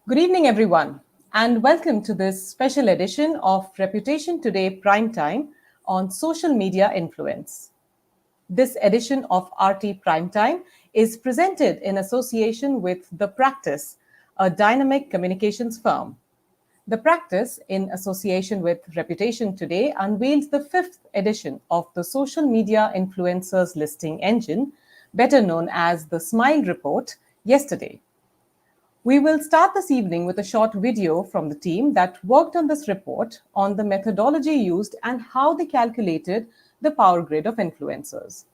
Good evening, everyone, and welcome to this special edition of Reputation Today Prime Time on social media influence. This edition of RT Prime Time is presented in association with The Practice, a dynamic communications firm. The Practice, in association with Reputation Today, unveiled the fifth edition of the social media influencers listing engine, better known as the Smile Report, yesterday. We will start this evening with a short video from the team that worked on this report on the methodology used and how they calculated the power grid of influencers.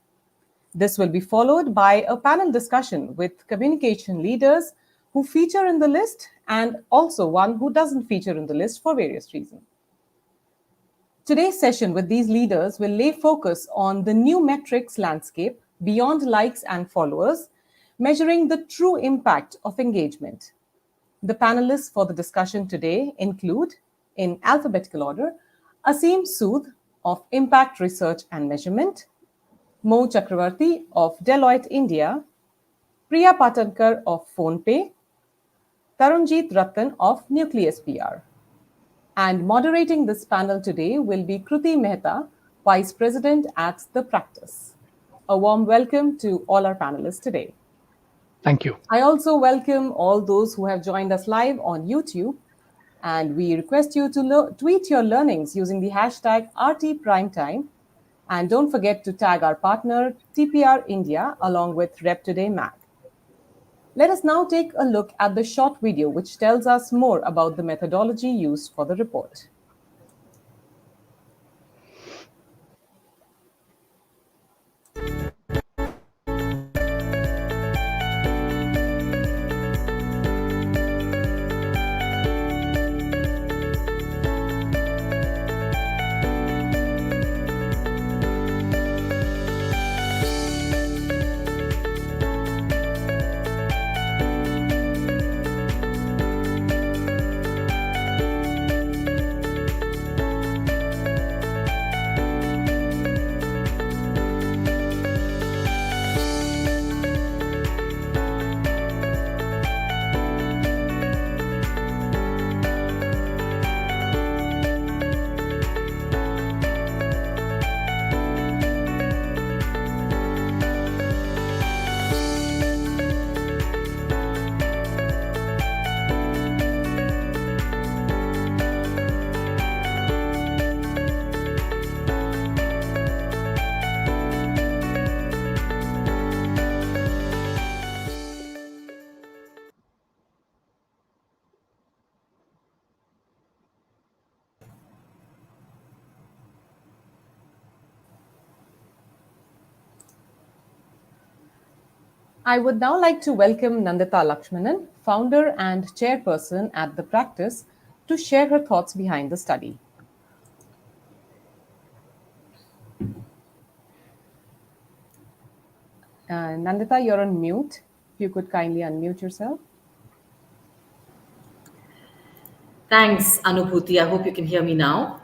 This will be followed by a panel discussion with communication leaders who feature in the list and also one who doesn't feature in the list for various reasons. Today's session with these leaders will lay focus on the new metrics landscape beyond likes and followers, measuring the true impact of engagement. The panelists for the discussion today include, in alphabetical order, Aseem Sood of Impact Research and Measurement, Mo Chakravarti of Deloitte India, Priya Patankar of PhonePe, Tarunjit Ratan of Nucleus PR. And moderating this panel today will be Kruti Mehta, Vice President at The Practice. A warm welcome to all our panelists today. Thank you. I also welcome all those who have joined us live on YouTube, and we request you to tweet your learnings using the hashtag RTPrimetime, and don't forget to tag our partner TPR India along with Rep Today Mag. Let us now take a look at the short video which tells us more about the methodology used for the report. I would now like to welcome Nandita Lakshmanan, founder and chairperson at The Practice, to share her thoughts behind the study. Nandita, you're on mute. If you could kindly unmute yourself. Thanks, Anubhuti. I hope you can hear me now.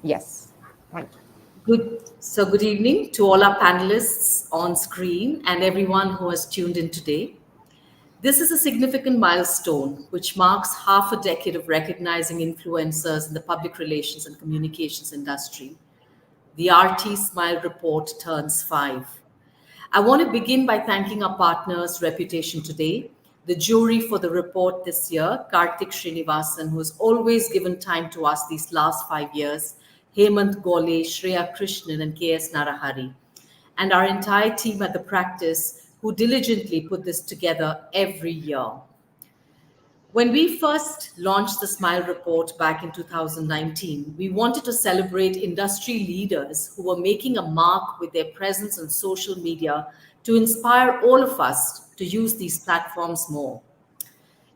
Yes. Thank you. Good evening to all our panelists on screen and everyone who has tuned in today. This is a significant milestone which marks half a decade of recognizing influencers in the public relations and communications industry. The RT Smile Report turns 5. I want to begin by thanking our partners, Reputation Today, the jury for the report this year, Karthik Srinivasan, who has always given time to us these last 5 years, Hemant Gole, Shreya Krishnan, and KS Narahari, and our entire team at The Practice, who diligently put this together every year. When we first launched the Smile Report back in 2019, we wanted to celebrate industry leaders who were making a mark with their presence on social media to inspire all of us to use these platforms more.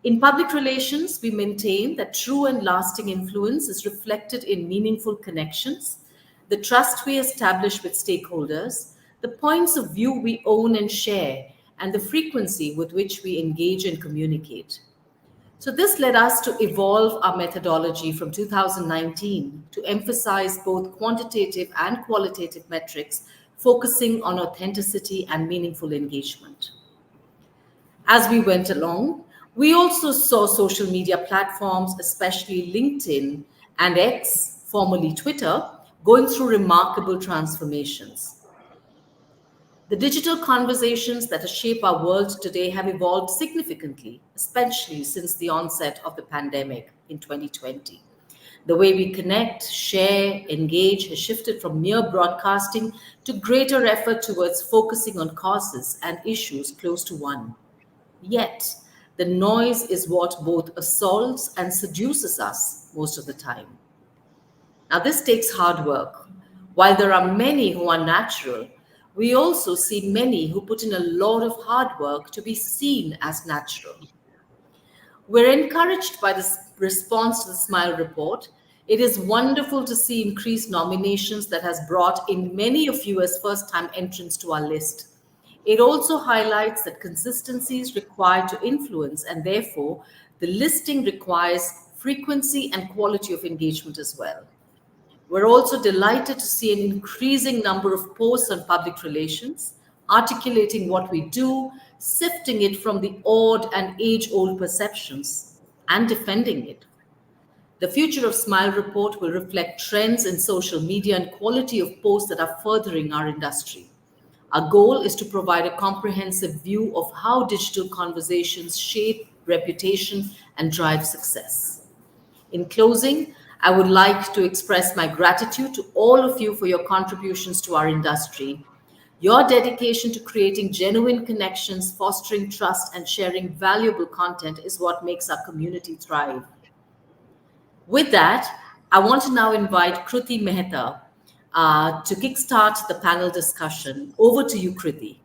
In public relations, we maintain that true and lasting influence is reflected in meaningful connections, the trust we establish with stakeholders, the points of view we own and share, and the frequency with which we engage and communicate. So this led us to evolve our methodology from 2019 to emphasize both quantitative and qualitative metrics, focusing on authenticity and meaningful engagement. As we went along, We also saw social media platforms, especially LinkedIn and X, formerly Twitter, going through remarkable transformations. The digital conversations that shape our world today have evolved significantly, especially since the onset of the pandemic in 2020. The way we connect, share, engage has shifted from mere broadcasting to greater effort towards focusing on causes and issues close to one. Yet, the noise is what both assaults and seduces us most of the time. Now, this takes hard work. While there are many who are natural, we also see many who put in a lot of hard work to be seen as natural. We're encouraged by this response to the Smile Report. It is wonderful to see increased nominations that has brought in many of you as first-time entrants to our list. It also highlights that consistency is required to influence, and therefore, the listing requires frequency and quality of engagement as well. We're also delighted to see an increasing number of posts on public relations, articulating what we do, sifting it from the odd and age old perceptions, and defending it. The future of Smile Report will reflect trends in social media and quality of posts that are furthering our industry. Our goal is to provide a comprehensive view of how digital conversations shape reputation and drive success. In closing, I would like to express my gratitude to all of you for your contributions to our industry. Your dedication to creating genuine connections, fostering trust, and sharing valuable content is what makes our community thrive. With that, I want to now invite Kruti Mehta to kickstart the panel discussion. Over to you, Kruti.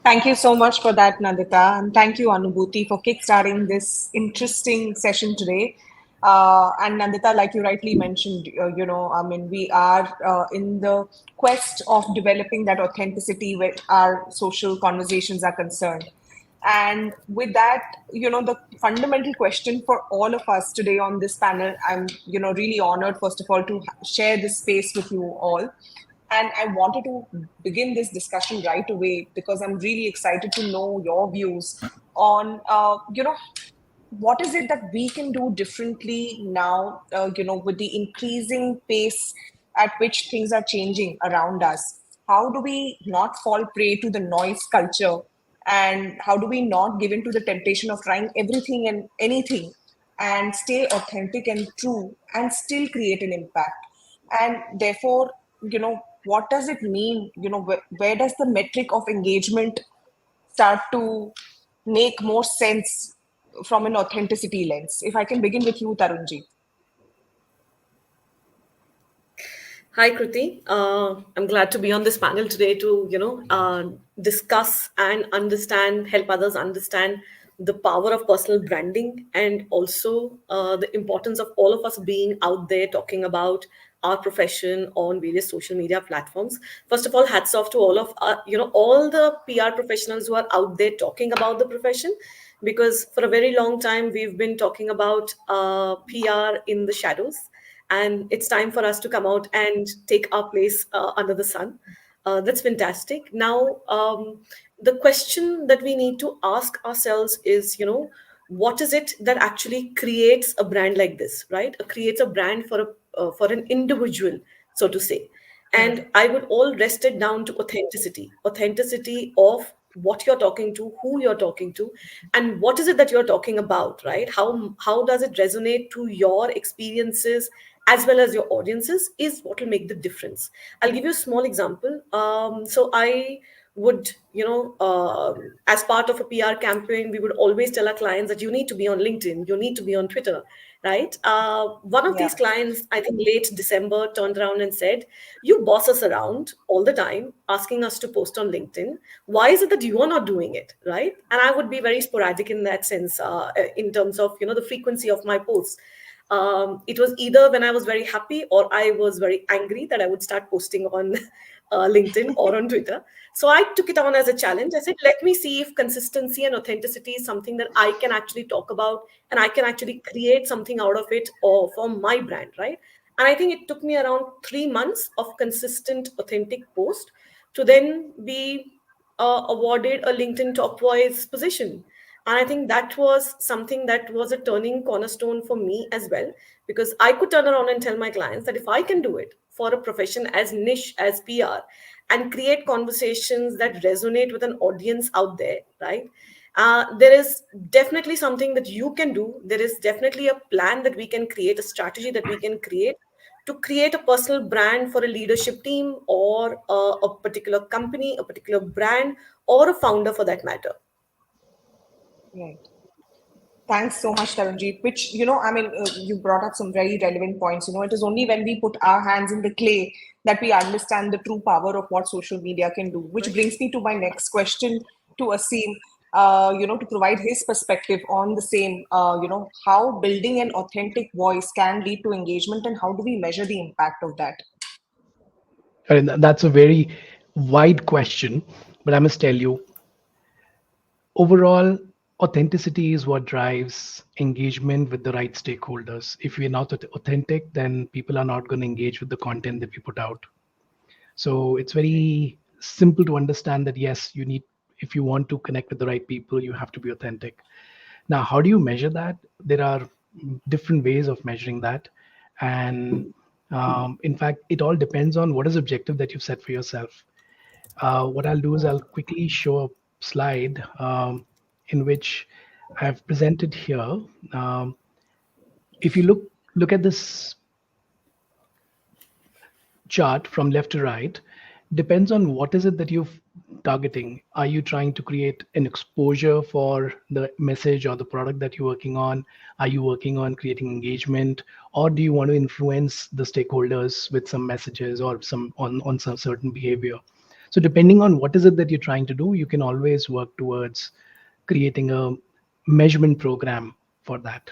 Thank you so much for that, Nandita, and thank you, Anubhuti, for kickstarting this interesting session today. And Nandita, like you rightly mentioned, I mean, we are in the quest of developing that authenticity where our social conversations are concerned. And with that, the fundamental question for all of us today on this panel, I'm, really honored, first of all, to share this space with you all. And I wanted to begin this discussion right away because I'm really excited to know your views on, what is it that we can do differently now, with the increasing pace at which things are changing around us? How do we not fall prey to the noise culture? And how do we not give in to the temptation of trying everything and anything and stay authentic and true and still create an impact? And therefore, what does it mean? Where does the metric of engagement start to make more sense from an authenticity lens? If I can begin with you, Tarunji. Hi, Kruti. I'm glad to be on this panel today to, discuss and understand, help others understand the power of personal branding and also the importance of all of us being out there talking about our profession on various social media platforms. First of all, hats off to all of, all the PR professionals who are out there talking about the profession, because for a very long time, we've been talking about PR in the shadows, and it's time for us to come out and take our place under the sun. That's fantastic. Now, the question that we need to ask ourselves is, what is it that actually creates a brand like this, right? Creates a brand for an individual, so to say. And I would all rest it down to authenticity of what you're talking to, who you're talking to, and what is it that you're talking about, right? How does it resonate to your experiences as well as your audiences is what will make the difference. I'll give you a small example. So I would, as part of a PR campaign, we would always tell our clients that you need to be on LinkedIn, you need to be on Twitter, right? One of Yeah. these clients, I think late December, turned around and said, "You boss us around all the time, asking us to post on LinkedIn. Why is it that you are not doing it?" Right? And I would be very sporadic in that sense, in terms of the frequency of my posts. It was either when I was very happy or I was very angry that I would start posting on LinkedIn or on Twitter. So I took it on as a challenge. I said, let me see if consistency and authenticity is something that I can actually talk about and I can actually create something out of it or for my brand, right? And I think it took me around 3 months of consistent, authentic post to then be awarded a LinkedIn Top Voice position. And I think that was something that was a turning cornerstone for me as well, because I could turn around and tell my clients that if I can do it for a profession as niche as PR and create conversations that resonate with an audience out there, right? There is definitely something that you can do. There is definitely a plan that we can create, a strategy that we can create to create a personal brand for a leadership team or a particular company, a particular brand, or a founder for that matter. Right. Thanks so much, Taranjeet. Which, you brought up some very relevant points. It is only when we put our hands in the clay that we understand the true power of what social media can do. Which brings me to my next question to Asim, to provide his perspective on the same, how building an authentic voice can lead to engagement and how do we measure the impact of that? And that's a very wide question, but I must tell you, overall, authenticity is what drives engagement with the right stakeholders. If we're not authentic, then people are not going to engage with the content that we put out. So it's very simple to understand that yes, you need, if you want to connect with the right people, you have to be authentic. Now, how do you measure that? There are different ways of measuring that. And in fact, it all depends on what is the objective that you've set for yourself. What I'll do is I'll quickly show a slide in which I've presented here. Um, if you look at this chart from left to right, depends on what is it that you're targeting. Are you trying to create an exposure for the message or the product that you're working on? Are you working on creating engagement, or do you want to influence the stakeholders with some messages or some on some certain behavior? So depending on what is it that you're trying to do, you can always work towards creating a measurement program for that.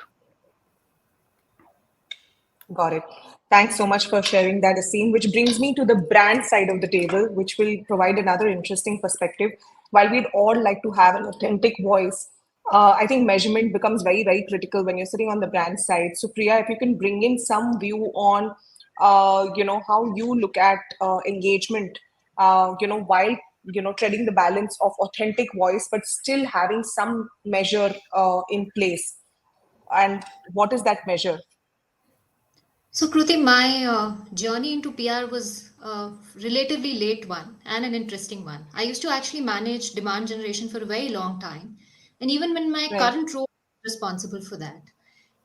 Got it. Thanks so much for sharing that, Asim, which brings me to the brand side of the table, which will provide another interesting perspective. While we'd all like to have an authentic voice, I think measurement becomes very, very critical when you're sitting on the brand side. So, Priya, if you can bring in some view on, how you look at engagement, while treading the balance of authentic voice, but still having some measure in place. And what is that measure? So, Kruti, my journey into PR was a relatively late one and an interesting one. I used to actually manage demand generation for a very long time, and even when my Right. current role was responsible for that.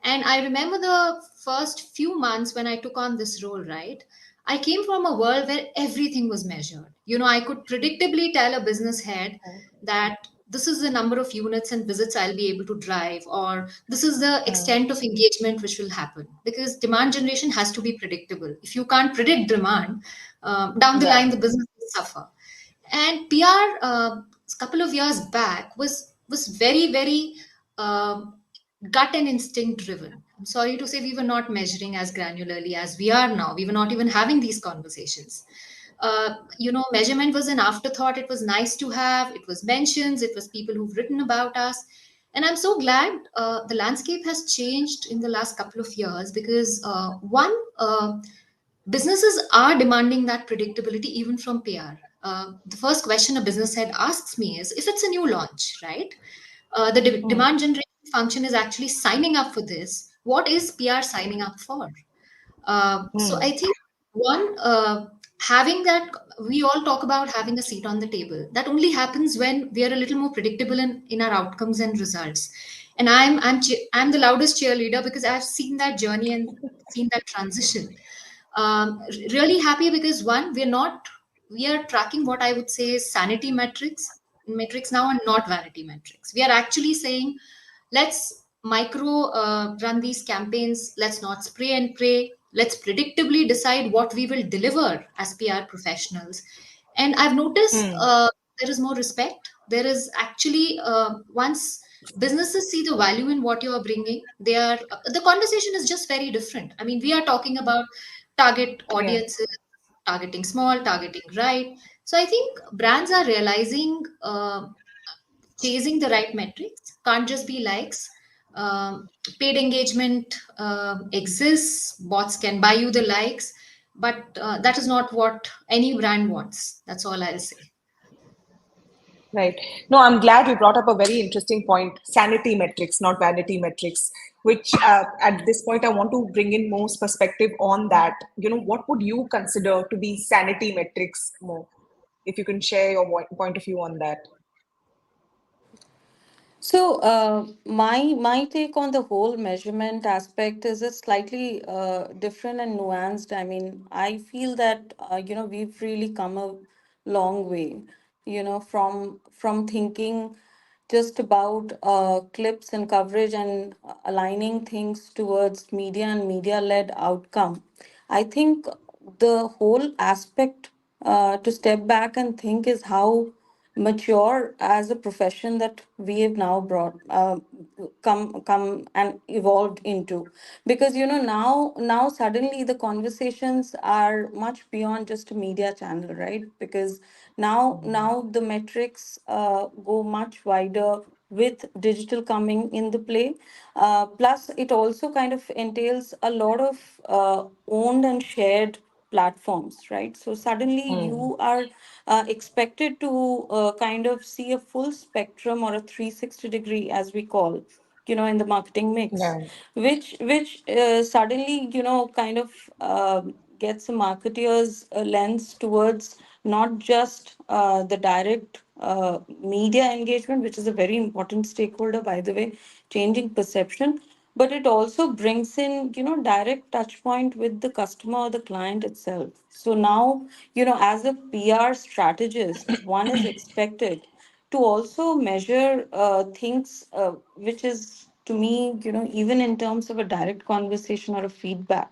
And I remember the first few months when I took on this role, right? I came from a world where everything was measured. I could predictably tell a business head that this is the number of units and visits I'll be able to drive, or this is the extent of engagement which will happen. Because demand generation has to be predictable. If you can't predict demand, down the line the Exactly. business will suffer. And PR, a couple of years back, was very very uh, gut and instinct driven. I'm sorry to say we were not measuring as granularly as we are now. We were not even having these conversations. Measurement was an afterthought. It was nice to have. It was mentions. It was people who've written about us. And I'm so glad the landscape has changed in the last couple of years because one, businesses are demanding that predictability even from PR. The first question a business head asks me is if it's a new launch, right? The Hmm. demand generation function is actually signing up for this. What is PR signing up for? So Hmm. I think one, having that, we all talk about having a seat on the table. That only happens when we are a little more predictable in our outcomes and results. And I'm the loudest cheerleader because I've seen that journey and seen that transition. Really happy because one, we are tracking what I would say is sanity metrics now and not vanity metrics. We are actually saying let's micro run these campaigns, let's not spray and pray, let's predictably decide what we will deliver as PR professionals. And I've noticed Hmm. there is more respect. There is actually once businesses see the value in what you are bringing, they are the conversation is just very different. I mean, we are talking about target Yeah. audiences, targeting small, targeting right. So I think brands are realizing chasing the right metrics can't just be likes. Paid engagement exists, bots can buy you the likes, but that is not what any brand wants. That's all I'll say. Right. No, I'm glad you brought up a very interesting point, sanity metrics, not vanity metrics, which at this point I want to bring in Mo's perspective on that. What would you consider to be sanity metrics, Mo? If you can share your point of view on that. So, my take on the whole measurement aspect is a slightly different and nuanced. I mean, I feel that we've really come a long way, from thinking just about clips and coverage and aligning things towards media and media-led outcome. I think the whole aspect to step back and think is how mature as a profession that we have now brought come and evolved into, because now suddenly the conversations are much beyond just a media channel, right? Because now the metrics go much wider with digital coming in the play. Plus it also kind of entails a lot of owned and shared platforms, right? So suddenly Mm. you are expected to kind of see a full spectrum or a 360-degree, as we call, in the marketing mix, Yeah. which suddenly, kind of gets a marketeer's lens towards not just the direct media engagement, which is a very important stakeholder, by the way, changing perception, but it also brings in direct touch point with the customer or the client itself. So now, as a PR strategist, one is expected to also measure things, which is to me, even in terms of a direct conversation or a feedback.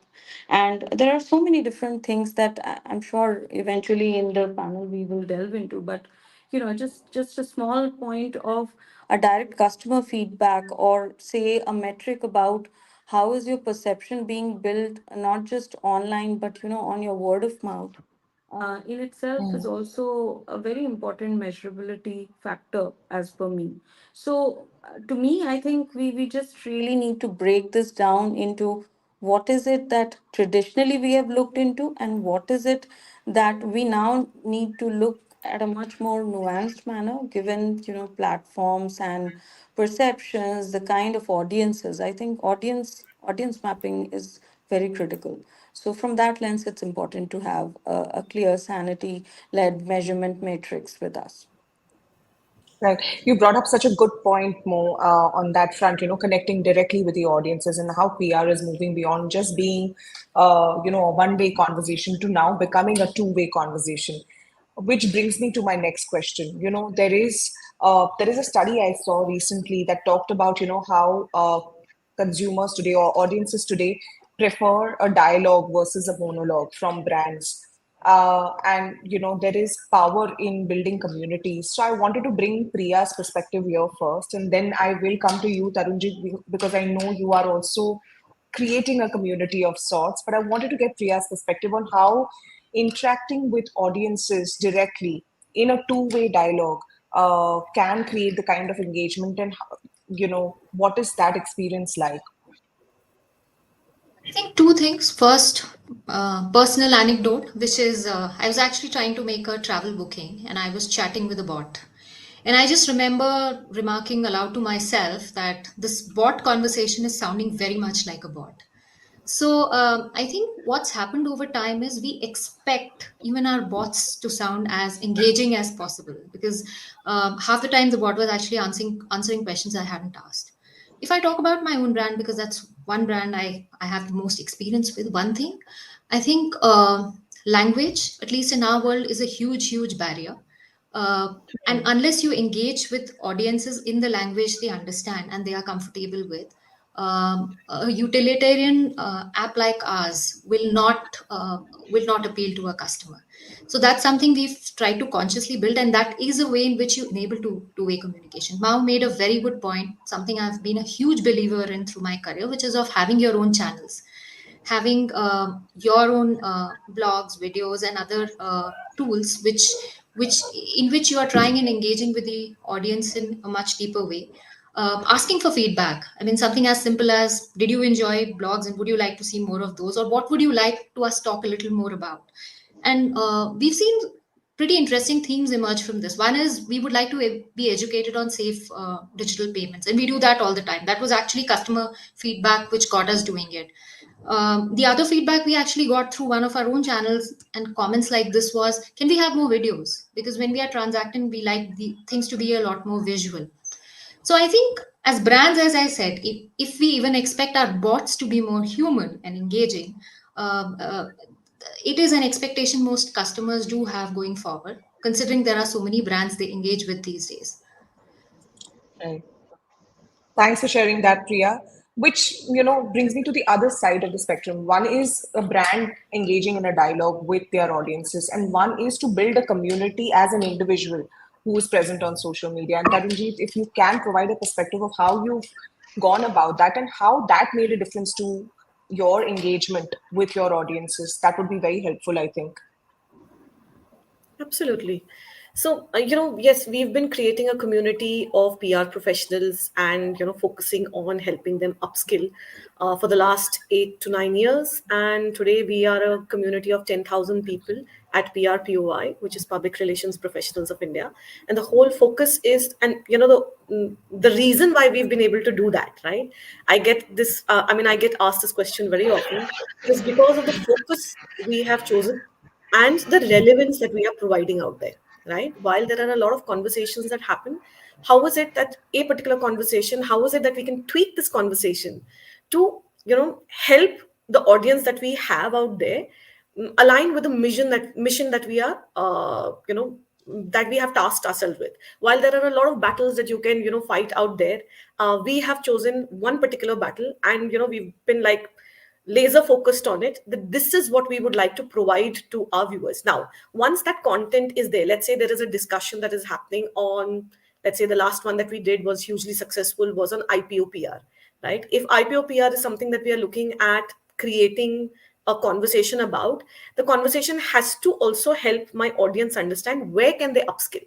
And there are so many different things that I'm sure eventually in the panel we will delve into. But just a small point of a direct customer feedback, or say a metric about how is your perception being built, not just online but on your word of mouth, in itself is also a very important measurability factor as per me. So, to me, I think we just really need to break this down into what is it that traditionally we have looked into, and what is it that we now need to look at a much more nuanced manner, given platforms and perceptions, the kind of audiences. I think audience mapping is very critical. So from that lens, it's important to have a clear sanity led measurement matrix with us. Right. You brought up such a good point, Mo, on that front, connecting directly with the audiences and how PR is moving beyond just being, a one-way conversation to now becoming a two-way conversation. Which brings me to my next question. There is a study I saw recently that talked about, how consumers today or audiences today prefer a dialogue versus a monologue from brands. And there is power in building communities. So I wanted to bring Priya's perspective here first, and then I will come to you, Tarunji, because I know you are also creating a community of sorts. But I wanted to get Priya's perspective on how interacting with audiences directly in a two-way dialogue can create the kind of engagement, and what is that experience like? I think two things. First, personal anecdote, which is I was actually trying to make a travel booking and I was chatting with a bot. And I just remember remarking aloud to myself that this bot conversation is sounding very much like a bot. So I think what's happened over time is we expect even our bots to sound as engaging as possible, because half the time the bot was actually answering questions I hadn't asked. If I talk about my own brand, because that's one brand I have the most experience with, one thing I think language, at least in our world, is a huge barrier. And unless you engage with audiences in the language they understand and they are comfortable with, a utilitarian app like ours will not appeal to a customer. So that's something we've tried to consciously build, and that is a way in which you enable two-way communication. Mao made a very good point, something I've been a huge believer in through my career, which is of having your own channels, having your own blogs, videos, and other tools, which in which you are trying and engaging with the audience in a much deeper way. Asking for feedback. I mean, something as simple as, did you enjoy blogs and would you like to see more of those? Or what would you like to us talk a little more about? And we've seen pretty interesting themes emerge from this. One is we would like to be educated on safe digital payments, and we do that all the time. That was actually customer feedback which got us doing it. The other feedback we actually got through one of our own channels and comments like this was, can we have more videos? Because when we are transacting, we like the things to be a lot more visual. So I think as brands, as I said, if we even expect our bots to be more human and engaging, uh, uh, it is an expectation most customers do have going forward, considering there are so many brands they engage with these days. Right. Thanks for sharing that, Priya. Which, brings me to the other side of the spectrum. One is a brand engaging in a dialogue with their audiences, and one is to build a community as an individual who is present on social media. And Taranjeet, if you can provide a perspective of how you've gone about that and how that made a difference to your engagement with your audiences, that would be very helpful, I think. Absolutely. So, yes, we've been creating a community of PR professionals and, focusing on helping them upskill for the last 8 to 9 years. And today we are a community of 10,000 people at PRPOI, which is Public Relations Professionals of India. And the whole focus is, and, the reason why we've been able to do that, right? I get asked this question very often, is because of the focus we have chosen and the relevance that we are providing out there, right? While there are a lot of conversations that happen, how is it that a particular conversation, how is it that we can tweak this conversation to, help the audience that we have out there align with the mission that we are, that we have tasked ourselves with. While there are a lot of battles that you can, fight out there, we have chosen one particular battle, and we've been like laser focused on it, that this is what we would like to provide to our viewers. Now, once that content is there, let's say there is a discussion that is happening on, let's say the last one that we did was hugely successful, was on IPOPR, right? If IPOPR is something that we are looking at creating a conversation about, the conversation has to also help my audience understand where can they upskill.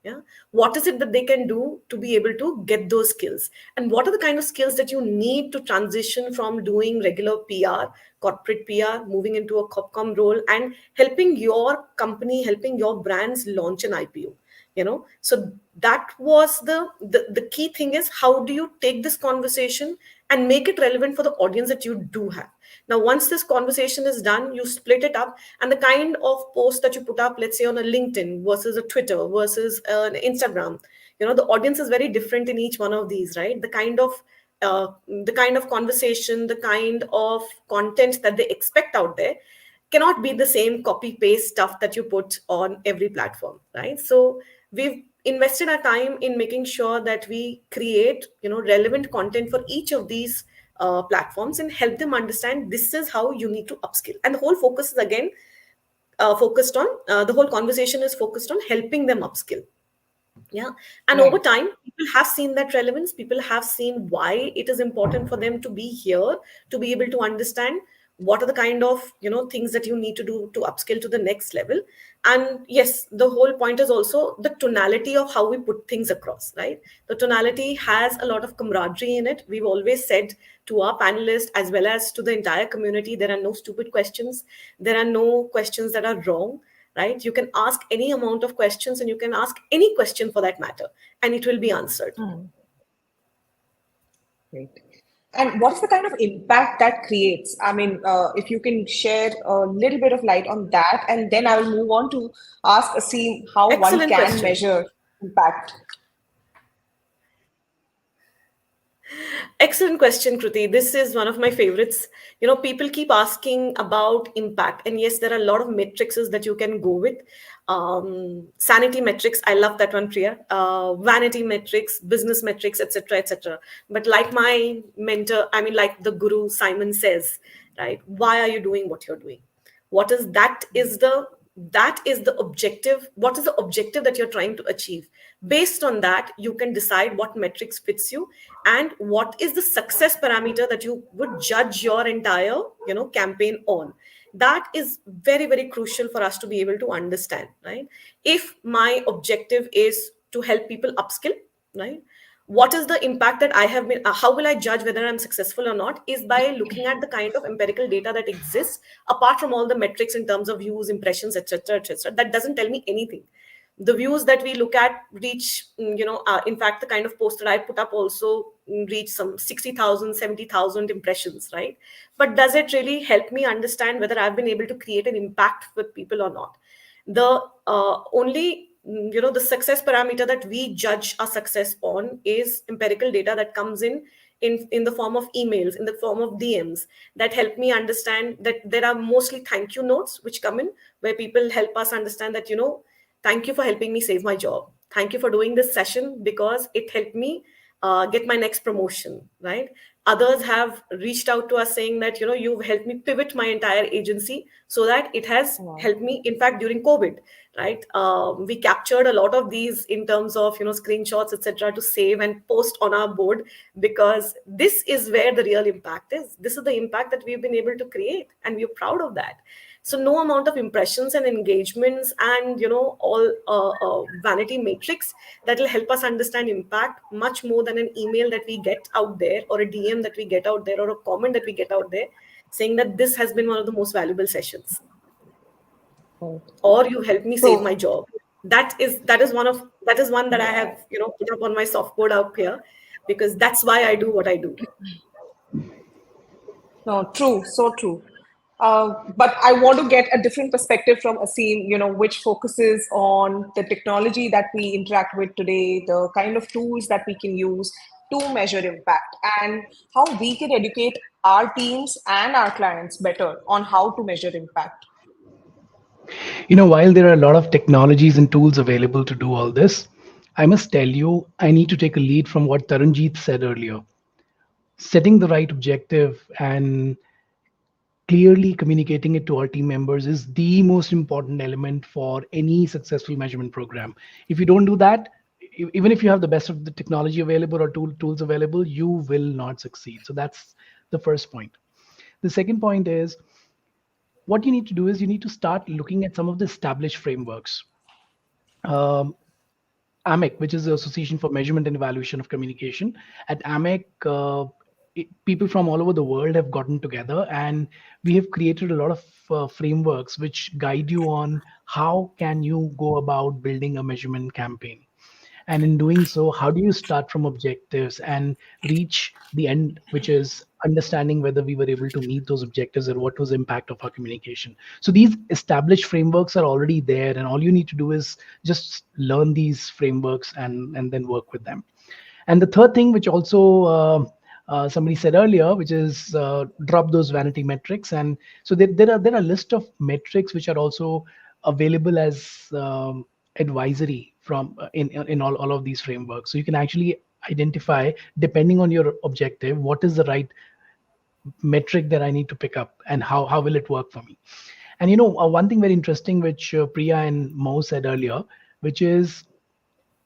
Yeah, what is it that they can do to be able to get those skills, and what are the kind of skills that you need to transition from doing regular PR, corporate PR, moving into a corpcom role and helping your company, helping your brands launch an IPO. So that was the key thing, is how do you take this conversation and make it relevant for the audience that you do have. Now, once this conversation is done, you split it up, and the kind of post that you put up, let's say on a LinkedIn versus a Twitter versus an Instagram, the audience is very different in each one of these, right? The kind of conversation, the kind of content that they expect out there cannot be the same copy paste stuff that you put on every platform, right? So we've invested our time in making sure that we create relevant content for each of these platforms and help them understand this is how you need to upskill. And the whole focus is again focused on the whole conversation is focused on helping them upskill. Yeah. And over Right. time, people have seen that relevance. People have seen why it is important for them to be here, to be able to understand what are the kind of things that you need to do to upskill to the next level. And yes, the whole point is also the tonality of how we put things across, right? The tonality has a lot of camaraderie in it. We've always said to our panelists as well as to the entire community, there are no stupid questions. There are no questions that are wrong, right? You can ask any amount of questions, and you can ask any question for that matter, and it will be answered. Great. And what's the kind of impact that creates? I mean, if you can share a little bit of light on that, and then I will move on to ask Aseem how one Excellent can question. measure impact. Excellent question, Kruti. This is one of my favorites. People keep asking about impact, and yes, there are a lot of metrics that you can go with. Sanity metrics, I love that one, Priya. Vanity metrics, business metrics, etc., etc. But like my mentor, like the guru Simon says, right? Why are you doing what you're doing? What is the objective? What is the objective that you're trying to achieve? Based on that, you can decide what metrics fits you, and what is the success parameter that you would judge your entire campaign on. That is very, very crucial for us to be able to understand, right? If my objective is to help people upskill, right, what is the impact that I have been, how will I judge whether I'm successful or not, is by looking at the kind of empirical data that exists apart from all the metrics in terms of views, impressions, etc., etc. That doesn't tell me anything. The views that we look at reach, in fact, the kind of post that I put up also reach some 60,000, 70,000 impressions, right? But does it really help me understand whether I've been able to create an impact with people or not? The only, the success parameter that we judge our success on is empirical data that comes in the form of emails, in the form of DMs, that help me understand that there are mostly thank you notes which come in, where people help us understand that, thank you for helping me save my job. Thank you for doing this session because it helped me get my next promotion, right? Others have reached out to us saying that, you've helped me pivot my entire agency so that it has Wow. helped me, in fact, during COVID, right? We captured a lot of these in terms of, screenshots, etc., to save and post on our board, because this is where the real impact is. This is the impact that we've been able to create, and we're proud of that. So no amount of impressions and engagements and all vanity matrix that will help us understand impact much more than an email that we get out there, or a DM that we get out there, or a comment that we get out there saying that this has been one of the most valuable sessions, Right. or you helped me save my So, job. That is one that I have put up on my softboard out here, because that's why I do what I do. no, true, so true. But I want to get a different perspective from Asim, which focuses on the technology that we interact with today, the kind of tools that we can use to measure impact, and how we can educate our teams and our clients better on how to measure impact. While there are a lot of technologies and tools available to do all this, I must tell you, I need to take a lead from what Taranjeet said earlier. Setting the right objective and clearly communicating it to our team members is the most important element for any successful measurement program. If you don't do that, even if you have the best of the technology available or tools available, you will not succeed. So that's the first point. The second point is, what you need to do is you need to start looking at some of the established frameworks. Um, AMEC, which is the Association for Measurement and Evaluation of Communication. At AMEC, people from all over the world have gotten together, and we have created a lot of frameworks which guide you on how can you go about building a measurement campaign. And in doing so, how do you start from objectives and reach the end, which is understanding whether we were able to meet those objectives and what was the impact of our communication. So these established frameworks are already there, and all you need to do is just learn these frameworks and then work with them. And the third thing, which also somebody said earlier, which is drop those vanity metrics. And so there are a list of metrics which are also available as advisory from in all of these frameworks. So you can actually identify, depending on your objective, what is the right metric that I need to pick up, and how will it work for me. And one thing very interesting which Priya and Mo said earlier, which is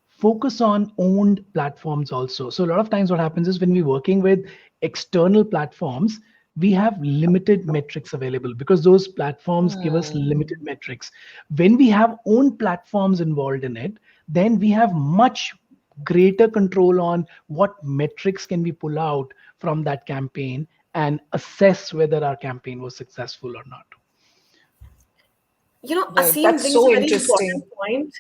focus on owned platforms also. So a lot of times what happens is when we're working with external platforms, we have limited metrics available because those platforms give us Hmm. limited metrics. When we have own platforms involved in it, then we have much greater control on what metrics can we pull out from that campaign and assess whether our campaign was successful or not. Right. Asim That's brings a so very important interesting. point.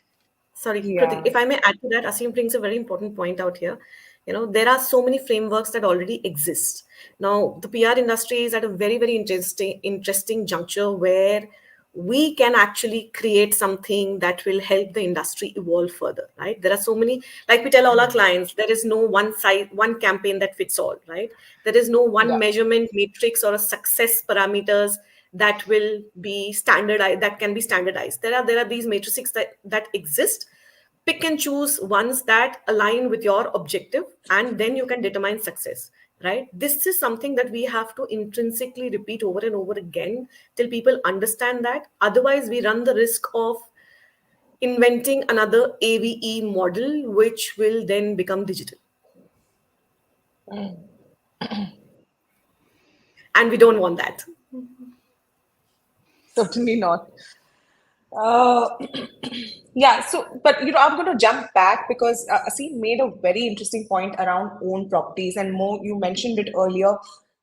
Sorry, Kritik, Yeah. if I may add to that, Asim brings a very important point out here. There are so many frameworks that already exist. Now, the PR industry is at a very, very interesting juncture where we can actually create something that will help the industry evolve further, right? There are so many, like we tell all our clients, there is no one size, one campaign that fits all, right? There is no one Yeah. measurement matrix or a success parameters that will be standardized, that can be standardized. There are these matrices that exist. Pick and choose ones that align with your objective, and then you can determine success, right? This is something that we have to intrinsically repeat over and over again till people understand that. Otherwise we run the risk of inventing another AVE model, which will then become digital, and we don't want that. Certainly not. Uh, yeah, so, but I'm going to jump back because Asim made a very interesting point around own properties, and more, you mentioned it earlier.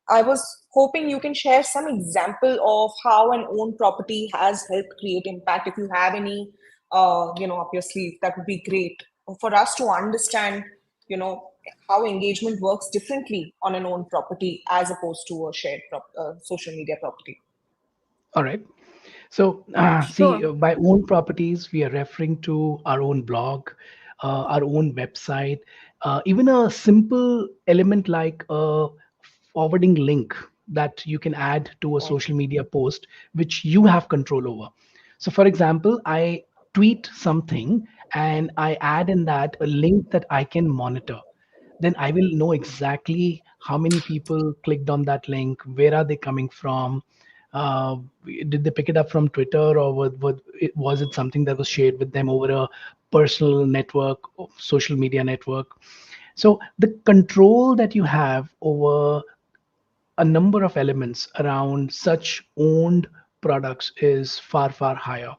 I was hoping you can share some example of how an own property has helped create impact. If you have any, up your sleeve, that would be great for us to understand, you know, how engagement works differently on an own property as opposed to a social media property. All right. So, see, Sure. by own properties, we are referring to our own blog, our own website, even a simple element like a forwarding link that you can add to a Right. social media post, which you have control over. So, for example, I tweet something and I add in that a link that I can monitor. Then I will know exactly how many people clicked on that link, where are they coming from, uh, did they pick it up from Twitter, or was it something that was shared with them over a personal network, social media network? So the control that you have over a number of elements around such owned products is far, far higher.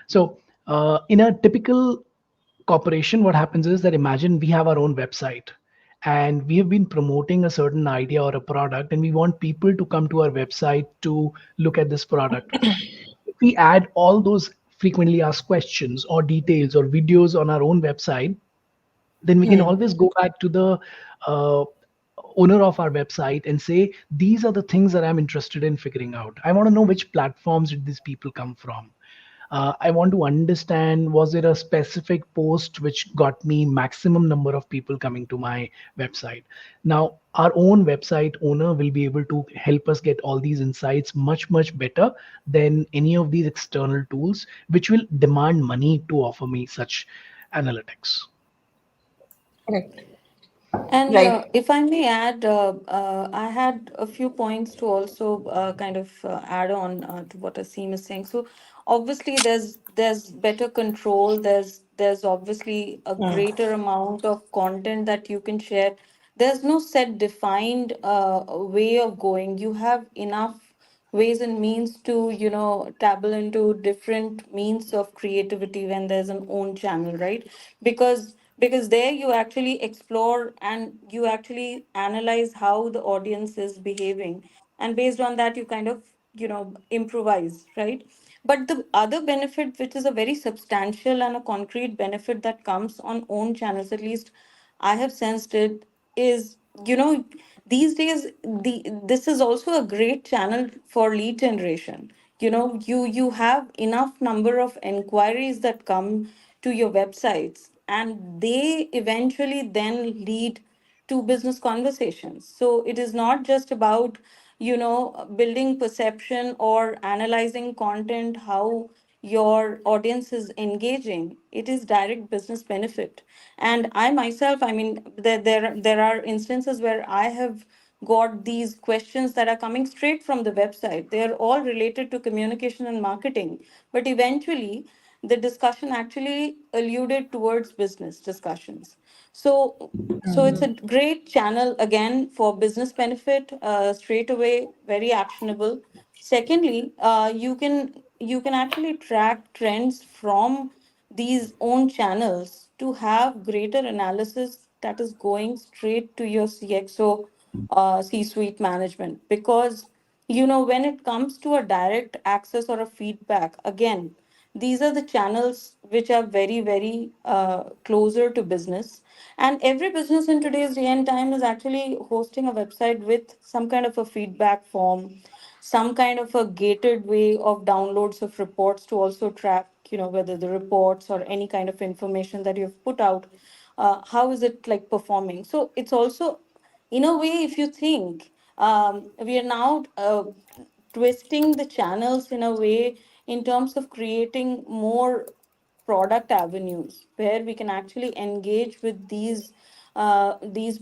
So, in a typical corporation, what happens is that imagine we have our own website and we have been promoting a certain idea or a product, and we want people to come to our website to look at this product. If we add all those frequently asked questions or details or videos on our own website, then we can always go back to the uh, owner of our website and say, these are the things that I'm interested in figuring out. I want to know which platforms did these people come from. I want to understand, was there a specific post which got me maximum number of people coming to my website? Now our own website owner will be able to help us get all these insights much, much better than any of these external tools, which will demand money to offer me such analytics. Right. And Right. if I may add, I had a few points to also kind of add on to what Asim is saying. So obviously, there's better control. There's obviously a greater amount of content that you can share. There's no set defined way of going. You have enough ways and means to dabble into different means of creativity when there's an own channel, right? Because there you actually explore and you actually analyze how the audience is behaving, and based on that you kind of improvise, right? But the other benefit, which is a very substantial and a concrete benefit that comes on own channels, at least I have sensed it, is these days this is also a great channel for lead generation. You have enough number of inquiries that come to your websites, and they eventually then lead to business conversations. So it is not just about building perception or analyzing content, how your audience is engaging. It is direct business benefit. And I myself, I mean, there are instances where I have got these questions that are coming straight from the website. They are all related to communication and marketing, but eventually the discussion actually alluded towards business discussions. So it's a great channel again for business benefit, straight away, very actionable. Secondly, you can actually track trends from these own channels to have greater analysis that is going straight to your CXO, C-suite management. Because when it comes to a direct access or a feedback, again, these are the channels which are very, very closer to business. And every business in today's day and time is actually hosting a website with some kind of a feedback form, some kind of a gated way of downloads of reports to also track, whether the reports or any kind of information that you've put out, how is it like performing. So it's also, in a way, if you think, we are now twisting the channels in a way in terms of creating more product avenues where we can actually engage with these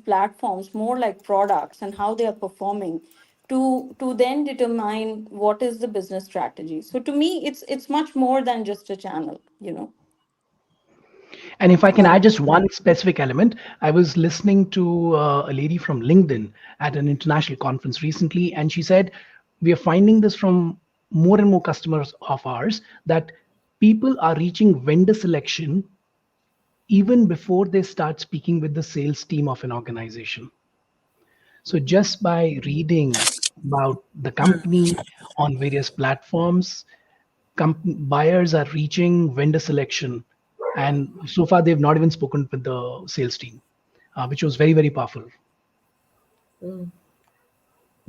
platforms more like products and how they are performing, to then determine what is the business strategy. So to me, it's much more than just a channel. And if I can add Right. just one specific element, I was listening to a lady from LinkedIn at an international conference recently, and she said, we are finding this from more and more customers of ours that People are reaching vendor selection even before they start speaking with the sales team of an organization. So just by reading about the company on various platforms, buyers are reaching vendor selection, and so far they've not even spoken with the sales team, which was very, very powerful.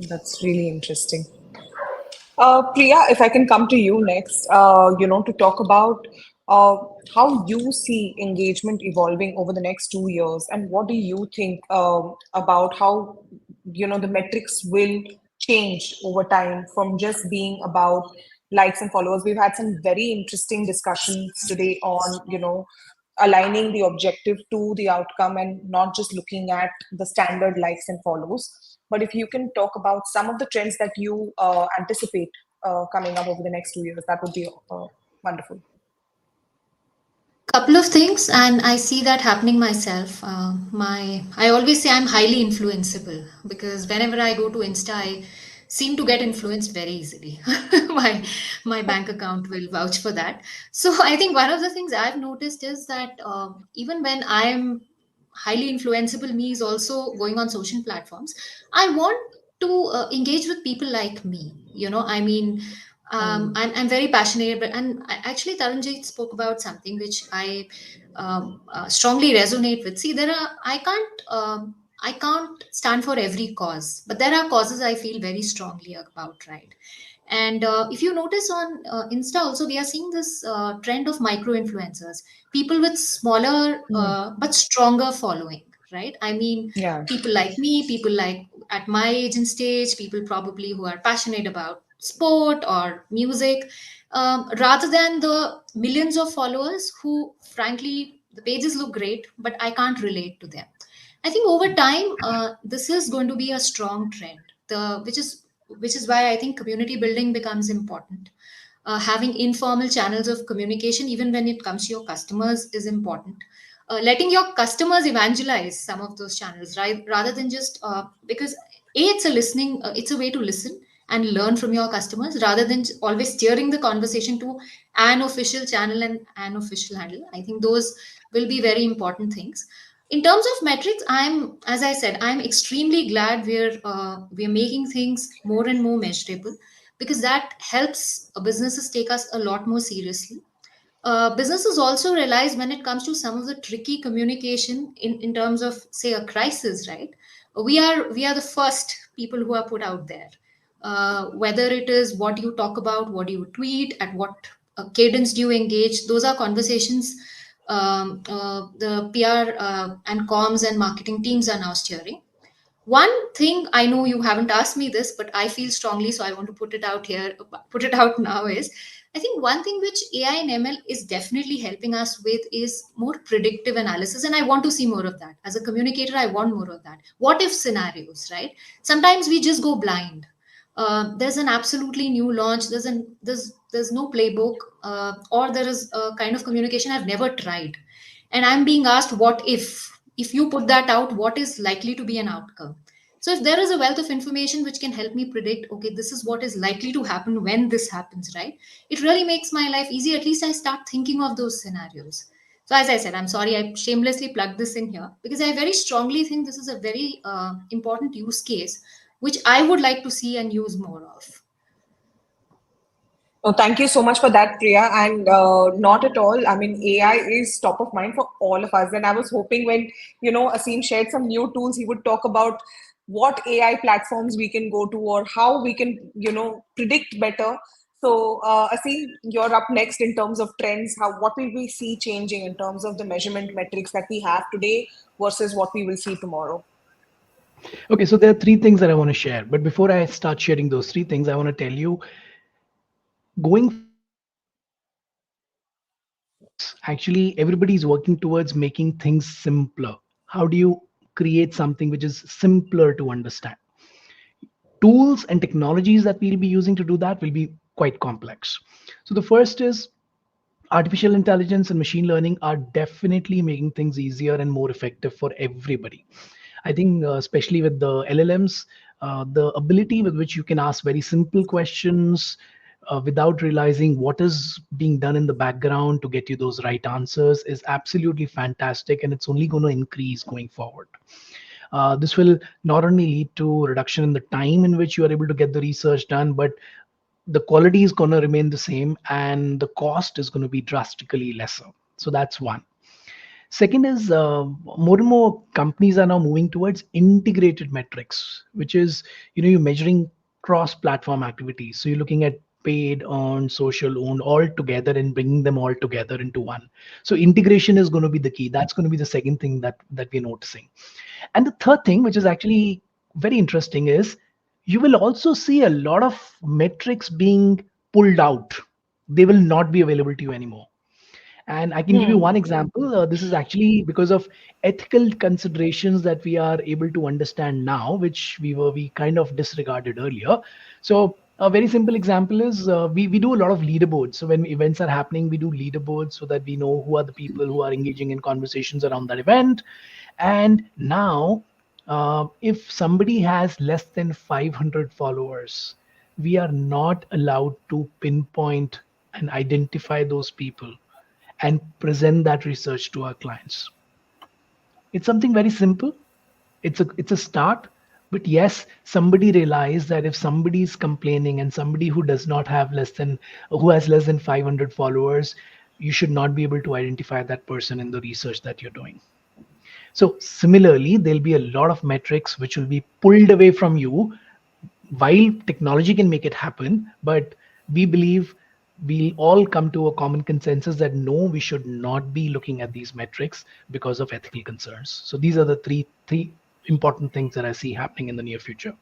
That's really interesting. Priya, if I can come to you next, to talk about uh, how you see engagement evolving over the next 2 years, and what do you think about how, the metrics will change over time from just being about likes and followers. We've had some very interesting discussions today on, aligning the objective to the outcome and not just looking at the standard likes and follows. But if you can talk about some of the trends that you anticipate coming up over the next 2 years, that would be wonderful. Couple of things, and I see that happening myself. I always say I'm highly influenceable because whenever I go to Insta, I seem to get influenced very easily. My bank account will vouch for that. So I think one of the things I've noticed is that even when I'm highly influenceable, me is also going on social platforms. I want to engage with people like me. I mean, Mm. I'm very passionate, and actually, Taranjit spoke about something which I strongly resonate with. See, I can't stand for every cause, but there are causes I feel very strongly about, right? And if you notice on Insta, also we are seeing this trend of micro influencers, people with smaller Mm. but stronger following, right? I mean, Yeah. people like me, people like at my age and stage, people probably who are passionate about sport or music, rather than the millions of followers who, frankly, the pages look great, but I can't relate to them. I think over time, this is going to be a strong trend. Which is why I think community building becomes important. Having informal channels of communication, even when it comes to your customers, is important. Letting your customers evangelize some of those channels, right, rather than just because it's a way to listen and learn from your customers rather than always steering the conversation to an official channel and an official handle. I think those will be very important things. In terms of metrics, as I said, I'm extremely glad we're making things more and more measurable, because that helps businesses take us a lot more seriously. Businesses also realize when it comes to some of the tricky communication in terms of, say, a crisis, right? We are the first people who are put out there. Whether it is what you talk about, what you tweet, at what cadence do you engage, those are conversations the PR and comms and marketing teams are now steering. One thing, I know you haven't asked me this, but I feel strongly, so I want to put it out here, put it out now, is I think one thing which AI and ML is definitely helping us with is more predictive analysis. And I want to see more of that. As a communicator, I want more of that. What if scenarios, right? Sometimes we just go blind. There's an absolutely new launch, there's no playbook, or there is a kind of communication I've never tried. And I'm being asked, what if you put that out, what is likely to be an outcome? So if there is a wealth of information which can help me predict, okay, this is what is likely to happen when this happens, right? It really makes my life easy. At least I start thinking of those scenarios. So as I said, I'm sorry I shamelessly plugged this in here, because I very strongly think this is a very important use case which I would like to see and use more of. Oh, thank you so much for that, Priya. And not at all. I mean, AI is top of mind for all of us. And I was hoping when, Asim shared some new tools, he would talk about what AI platforms we can go to or how we can, predict better. So, Asim, you're up next in terms of trends. What will we see changing in terms of the measurement metrics that we have today versus what we will see tomorrow? Okay, so there are three things that I want to share. But before I start sharing those three things, I want to tell you, going forward, actually everybody's working towards making things simpler. How do you create something which is simpler to understand? Tools and technologies that we'll be using to do that will be quite complex. So the first is artificial intelligence and machine learning are definitely making things easier and more effective for everybody. I think, especially with the LLMs, the ability with which you can ask very simple questions without realizing what is being done in the background to get you those right answers is absolutely fantastic, and it's only going to increase going forward. This will not only lead to reduction in the time in which you are able to get the research done, but the quality is going to remain the same and the cost is going to be drastically lesser. So that's one. Second is more and more companies are now moving towards integrated metrics, which is, you're measuring cross-platform activities. So you're looking at paid, earned, social, owned all together and bringing them all together into one. So integration is going to be the key. That's going to be the second thing that we're noticing. And the third thing, which is actually very interesting, is you will also see a lot of metrics being pulled out. They will not be available to you anymore. And I can give you one example. This is actually because of ethical considerations that we are able to understand now, which we kind of disregarded earlier. So a very simple example is we do a lot of leaderboards. So when events are happening, we do leaderboards so that we know who are the people who are engaging in conversations around that event. And now, if somebody has less than 500 followers, we are not allowed to pinpoint and identify those people and present that research to our clients. It's something very simple. It's a start, but yes, somebody realized that if somebody is complaining and somebody who has less than 500 followers, you should not be able to identify that person in the research that you're doing. So similarly, there'll be a lot of metrics which will be pulled away from you. While technology can make it happen, but we believe we'll all come to a common consensus that no, we should not be looking at these metrics because of ethical concerns. So these are the three important things that I see happening in the near future.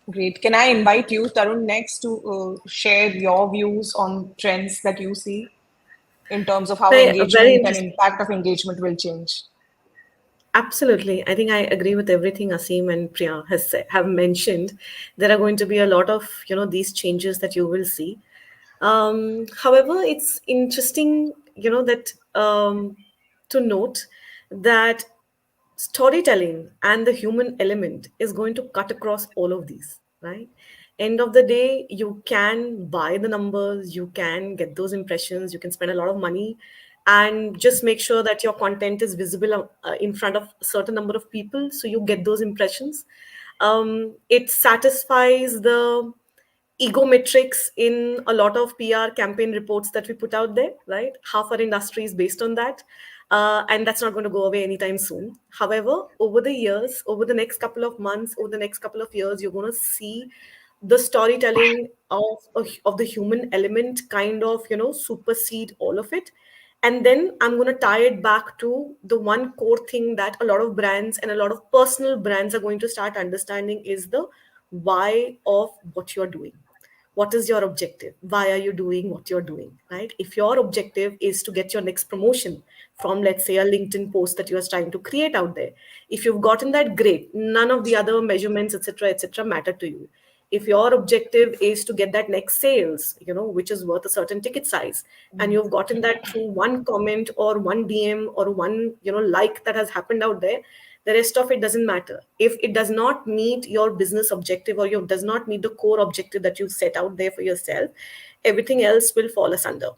Great. Can I invite you, Tarun, next to share your views on trends that you see in terms of how Very engagement and interesting. impact of engagement will change? Absolutely. I think I agree with everything Asim and Priya have mentioned. There are going to be a lot of, these changes that you will see. However, it's interesting, that to note that storytelling and the human element is going to cut across all of these, right? End of the day, you can buy the numbers, you can get those impressions, you can spend a lot of money and just make sure that your content is visible in front of a certain number of people so you get those impressions. It satisfies the ego metrics in a lot of PR campaign reports that we put out there, right? Half our industry is based on that. And that's not going to go away anytime soon. However, over the years, over the next couple of months, over the next couple of years, you're going to see the storytelling of the human element kind of, supersede all of it. And then I'm going to tie it back to the one core thing that a lot of brands and a lot of personal brands are going to start understanding is the why of what you're doing. What is your objective? Why are you doing what you're doing, right? If your objective is to get your next promotion from, let's say, a LinkedIn post that you're trying to create out there, if you've gotten that, great. None of the other measurements, etc., matter to you. If your objective is to get that next sales, which is worth a certain ticket size, and you've gotten that through one comment or one DM or one, like that has happened out there, the rest of it doesn't matter. If it does not meet your business objective or does not meet the core objective that you set out there for yourself, everything else will fall asunder.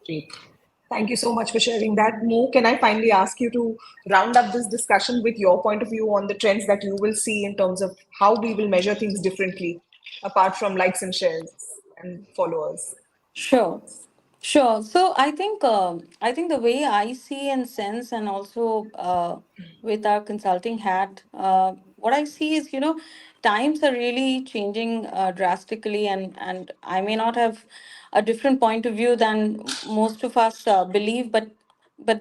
Great. Thank you so much for sharing that. Mo, can I finally ask you to round up this discussion with your point of view on the trends that you will see in terms of how we will measure things differently, apart from likes and shares and followers? Sure, sure. So I think the way I see and sense, and also with our consulting hat, what I see is, times are really changing drastically, and I may not have a different point of view than most of us believe, but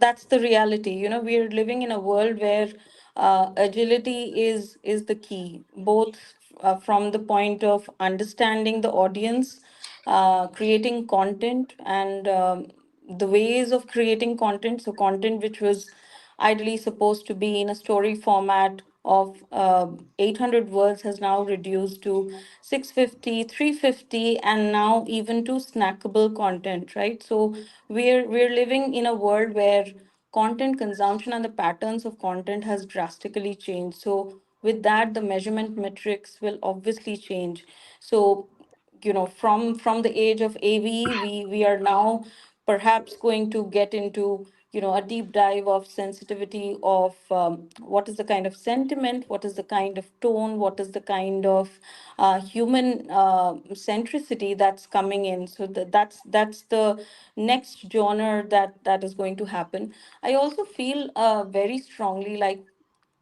that's the reality. We're living in a world where agility is the key, both from the point of understanding the audience, creating content, and the ways of creating content. So, content which was ideally supposed to be in a story format of 800 words has now reduced to 650, 350, and now even to snackable content, right? So we're living in a world where content consumption and the patterns of content has drastically changed. So with that, the measurement metrics will obviously change. So, from the age of AV, we are now perhaps going to get into a deep dive of sensitivity of what is the kind of sentiment, what is the kind of tone, what is the kind of human centricity that's coming in. So that's the next genre that is going to happen. I also feel very strongly like,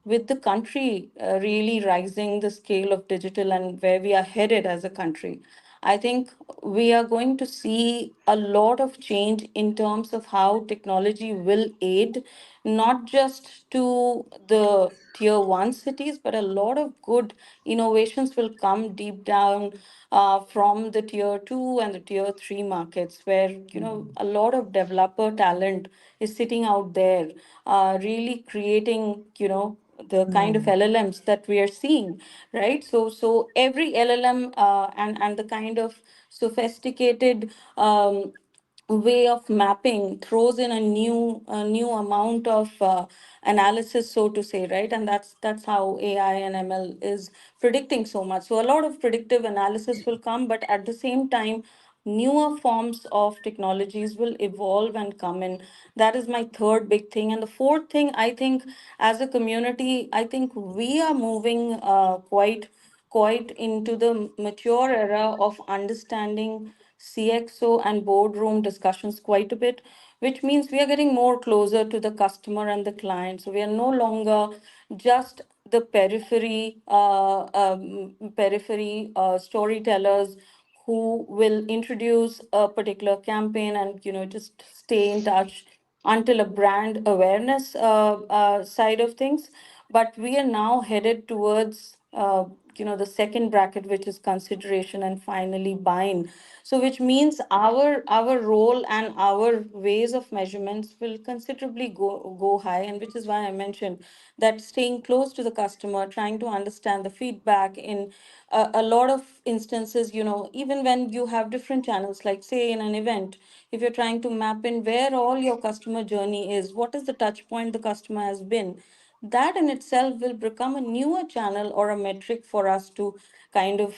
with the country really rising the scale of digital and where we are headed as a country, I think we are going to see a lot of change in terms of how technology will aid not just to the tier one cities, but a lot of good innovations will come deep down from the tier two and the tier three markets, where a lot of developer talent is sitting out there, really creating the kind of LLMs that we are seeing, right? So every LLM and the kind of sophisticated way of mapping throws in a new amount of analysis, so to say, right? And that's how AI and ML is predicting so much. So a lot of predictive analysis will come, but at the same time, newer forms of technologies will evolve and come in. That is my third big thing. And the fourth thing, I think, as a community, I think we are moving quite into the mature era of understanding CXO and boardroom discussions quite a bit, which means we are getting more closer to the customer and the client. So we are no longer just the periphery storytellers who will introduce a particular campaign and just stay in touch until a brand awareness side of things. But we are now headed towards the second bracket, which is consideration, and finally buying. So which means our role and our ways of measurements will considerably go high, and which is why I mentioned that staying close to the customer, trying to understand the feedback in a lot of instances, even when you have different channels, like say in an event, if you're trying to map in where all your customer journey is, what is the touch point the customer has been, that in itself will become a newer channel or a metric for us to kind of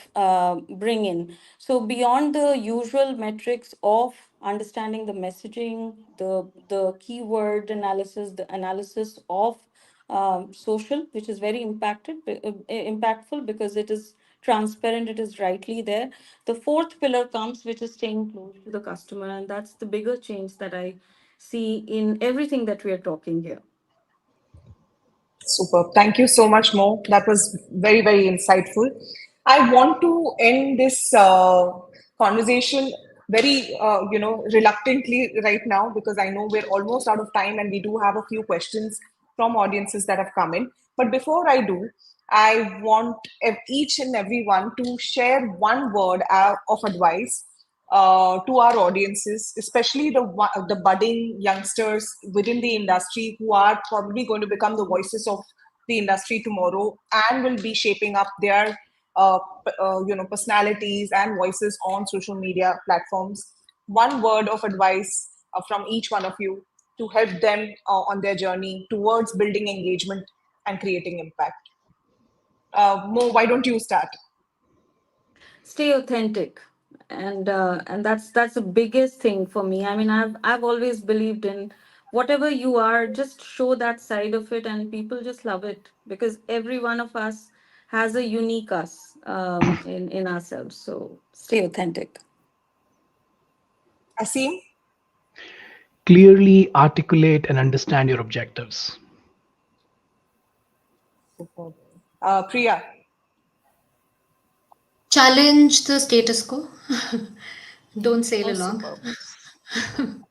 bring in. So beyond the usual metrics of understanding the messaging, the keyword analysis, the analysis of social, which is very impactful because it is transparent, it is rightly there. The fourth pillar comes, which is staying close to the customer, and that's the bigger change that I see in everything that we are talking here. Super. Thank you so much, Mo. That was very, very insightful. I want to end this conversation very, reluctantly right now, because I know we're almost out of time and we do have a few questions from audiences that have come in. But before I do, I want each and everyone to share one word of advice to our audiences, especially the budding youngsters within the industry who are probably going to become the voices of the industry tomorrow and will be shaping up their personalities and voices on social media platforms. One word of advice from each one of you to help them on their journey towards building engagement and creating impact. Mo, why don't you start? Stay authentic, and that's the biggest thing for me. I mean, I've always believed in whatever you are, just show that side of it, and people just love it, because every one of us has a unique us in ourselves. So stay authentic. Asim? Clearly articulate and understand your objectives. Superb. Priya? Challenge the status quo. Don't sail Oh, along. superb.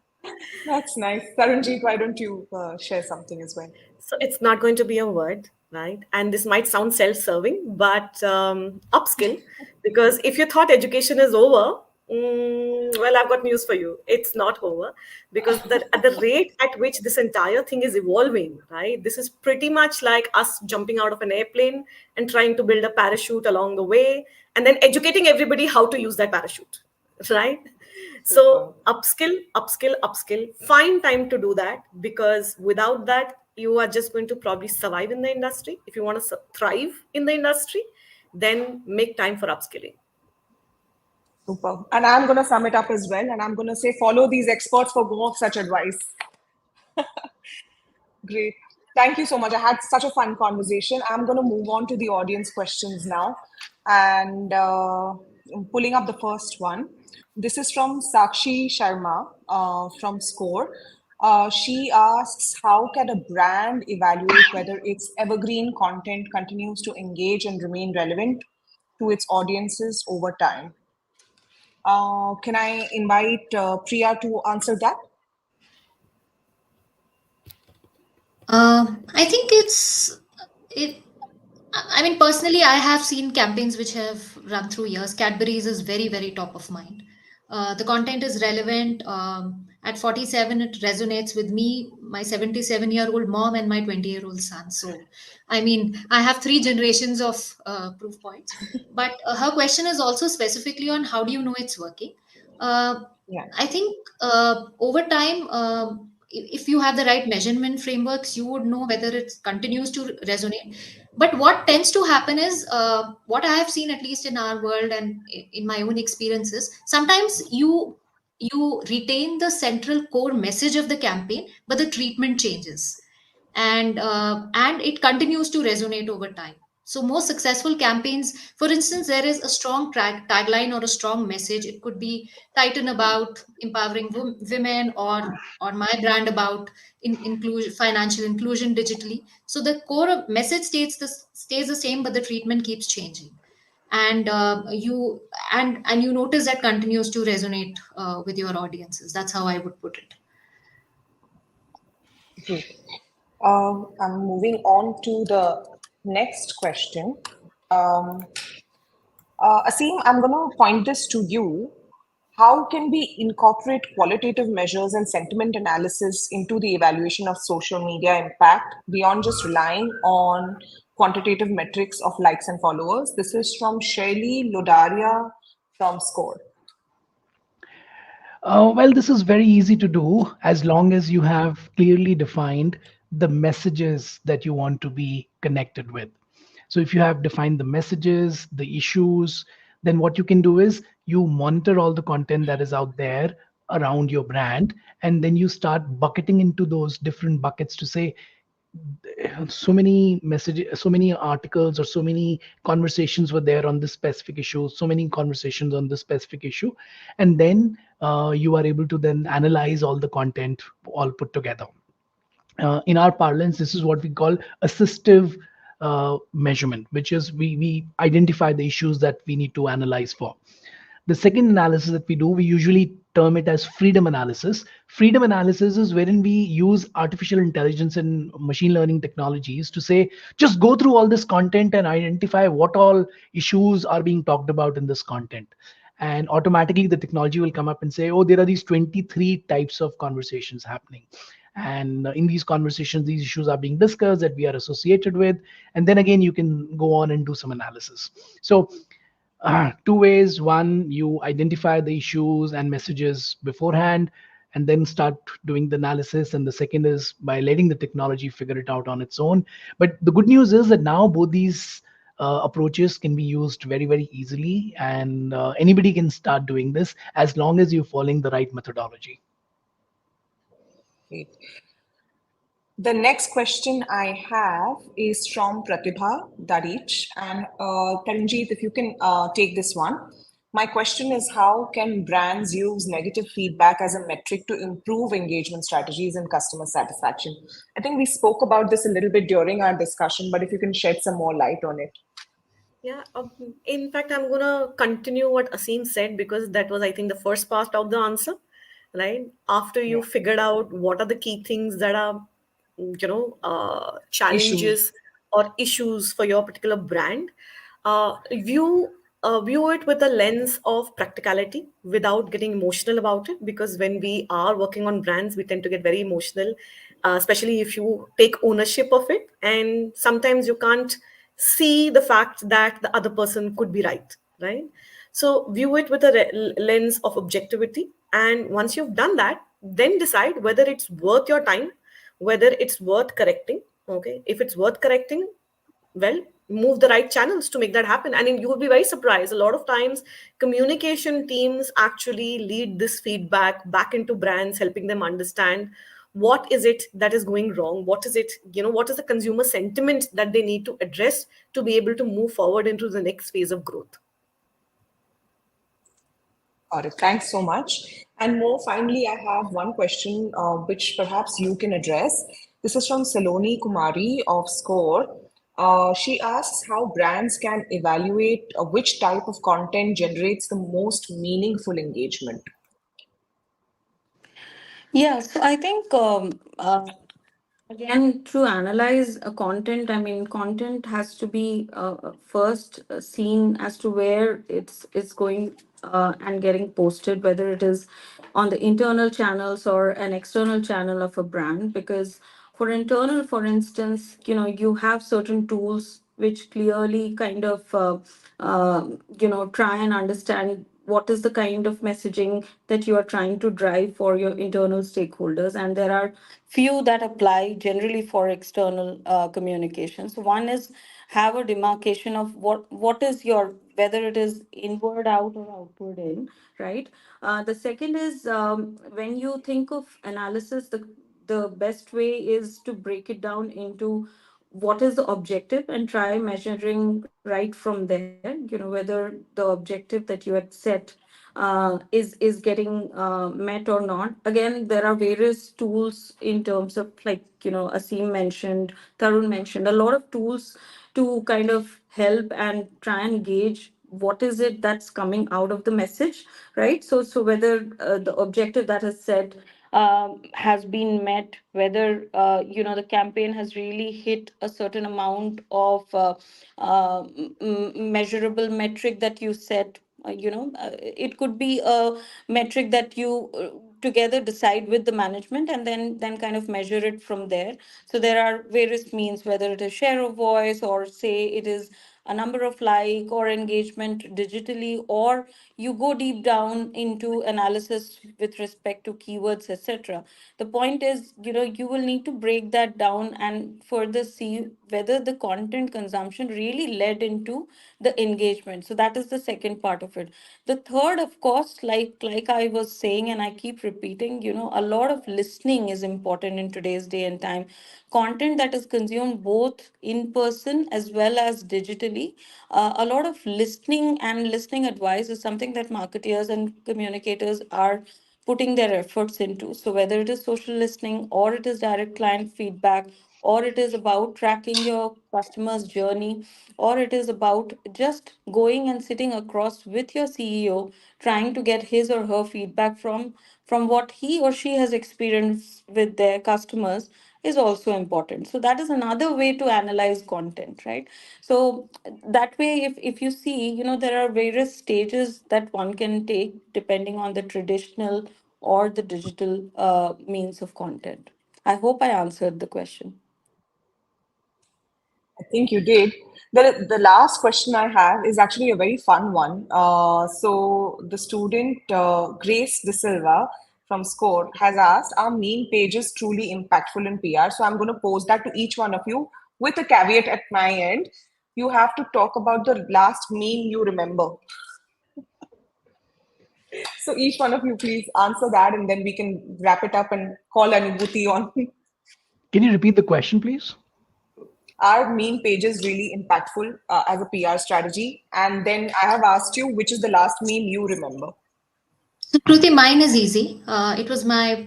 That's nice. Taranjeet, why don't you share something as well? So it's not going to be a word, right? And this might sound self-serving, but upskill. Because if you thought education is over, well, I've got news for you. It's not over, because at the rate at which this entire thing is evolving, right? This is pretty much like us jumping out of an airplane and trying to build a parachute along the way, and then educating everybody how to use that parachute, right? So Superb. upskill, upskill, upskill. Find time to do that, because without that, you are just going to probably survive in the industry. If you want to thrive in the industry, then make time for upskilling. Super. And I'm going to sum it up as well. And I'm going to say, follow these experts for more of such advice. Great. Thank you so much. I had such a fun conversation. I'm going to move on to the audience questions now. And I'm pulling up the first one. This is from Sakshi Sharma from Score. She asks, how can a brand evaluate whether its evergreen content continues to engage and remain relevant to its audiences over time? Can I invite Priya to answer that? I think it. I mean, personally, I have seen campaigns which have run through years. Cadbury's is very, very top of mind. The content is relevant. At 47, it resonates with me, my 77-year-old mom, and my 20-year-old son. So, I mean, I have three generations of proof points. But her question is also specifically on how do you know it's working. Uh, Yeah. I think over time, if you have the right measurement frameworks, you would know whether it continues to resonate. But what tends to happen is what I have seen, at least in our world and in my own experiences, sometimes you retain the central core message of the campaign, but the treatment changes, and it continues to resonate over time. So most successful campaigns, for instance, there is a strong tagline or a strong message. It could be Titan about empowering women, or my brand about inclusion, financial inclusion digitally. So the core of message stays the same, but the treatment keeps changing, and you notice that continues to resonate with your audiences. That's how I would put it. Great. I'm moving on to the next question. Um, Asim, I'm going to point this to you. How can we incorporate qualitative measures and sentiment analysis into the evaluation of social media impact beyond just relying on quantitative metrics of likes and followers? This is from Shaili Lodaria from Score. Well, this is very easy to do as long as you have clearly defined the messages that you want to be connected with. So, if you have defined the messages, the issues, then what you can do is you monitor all the content that is out there around your brand, and then you start bucketing into those different buckets to say, so many messages, so many articles, or so many conversations were there on this specific issue, so many conversations on this specific issue, and then you are able to then analyze all the content all put together. In our parlance, this is what we call assistive measurement, which is we identify the issues that we need to analyze for. The second analysis that we do, we usually term it as freedom analysis. Freedom analysis is wherein we use artificial intelligence and machine learning technologies to say, just go through all this content and identify what all issues are being talked about in this content. And automatically the technology will come up and say, oh, there are these 23 types of conversations happening. And in these conversations, these issues are being discussed that we are associated with. And then again, you can go on and do some analysis. So two ways. One, you identify the issues and messages beforehand and then start doing the analysis. And the second is by letting the technology figure it out on its own. But the good news is that now both these approaches can be used very, very easily. And anybody can start doing this as long as you're following the right methodology. Great. The next question I have is from Pratibha Darich. And Taranjeet, if you can take this one. My question is, how can brands use negative feedback as a metric to improve engagement strategies and customer satisfaction? I think we spoke about this a little bit during our discussion, but if you can shed some more light on it. Yeah, in fact, I'm gonna continue what Asim said, because that was, I think, the first part of the answer, right? After you Yeah. figured out what are the key things that are, Issues. challenges or issues for your particular brand, view it with a lens of practicality without getting emotional about it. Because when we are working on brands, we tend to get very emotional, especially if you take ownership of it, and sometimes you can't see the fact that the other person could be right? So view it with a lens of objectivity, and once you've done that, then decide whether it's worth your time, whether it's worth correcting. Okay, if it's worth correcting, well, move the right channels to make that happen. And you will be very surprised, a lot of times communication teams actually lead this feedback back into brands, helping them understand what is it that is going wrong, what is it, what is the consumer sentiment that they need to address to be able to move forward into the next phase of growth. Got it. Thanks so much. And more finally, I have one question which perhaps you can address. This is from Saloni Kumari of Score. She asks how brands can evaluate which type of content generates the most meaningful engagement. Yeah, so I think again, to analyze a content, I mean, content has to be first seen as to where it's going and getting posted, whether it is on the internal channels or an external channel of a brand. Because for internal, for instance, you have certain tools which clearly kind of try and understand what is the kind of messaging that you are trying to drive for your internal stakeholders, and there are few that apply generally for external communications. One is have a demarcation of what is your, whether it is inward out or outward in, right? The second is, when you think of analysis, the best way is to break it down into what is the objective and try measuring right from there, whether the objective that you had set is getting met or not. Again, there are various tools in terms of, like, Asim mentioned, Tarun mentioned, a lot of tools to kind of help and try and gauge what is it that's coming out of the message, right? So whether the objective that is set has been met, whether the campaign has really hit a certain amount of measurable metric that you set. It could be a metric that you together decide with the management, and then kind of measure it from there. So there are various means, whether it is share of voice, or say it is a number of like or engagement digitally, or you go deep down into analysis with respect to keywords, etc. The point is, you will need to break that down and further see whether the content consumption really led into the engagement. So that is the second part of it. The third, of course, like I was saying, and I keep repeating, a lot of listening is important in today's day and time. Content that is consumed both in person as well as digitally, a lot of listening and listening advice is something that marketeers and communicators are putting their efforts into. So whether it is social listening, or it is direct client feedback, or it is about tracking your customer's journey, or it is about just going and sitting across with your CEO, trying to get his or her feedback from what he or she has experienced with their customers, is also important. So that is another way to analyze content, right? So that way, if you see, there are various stages that one can take depending on the traditional or the digital means of content. I hope I answered the question. I think you did. The last question I have is actually a very fun one. So the student Grace De Silva from Score has asked, are meme pages truly impactful in PR? So I'm going to pose that to each one of you with a caveat at my end. You have to talk about the last meme you remember. So each one of you, please answer that, and then we can wrap it up and call Anubhuti on. Can you repeat the question, please? Are meme pages really impactful as a PR strategy? And then I have asked you, which is the last meme you remember? So, Kruti, mine is easy. It was my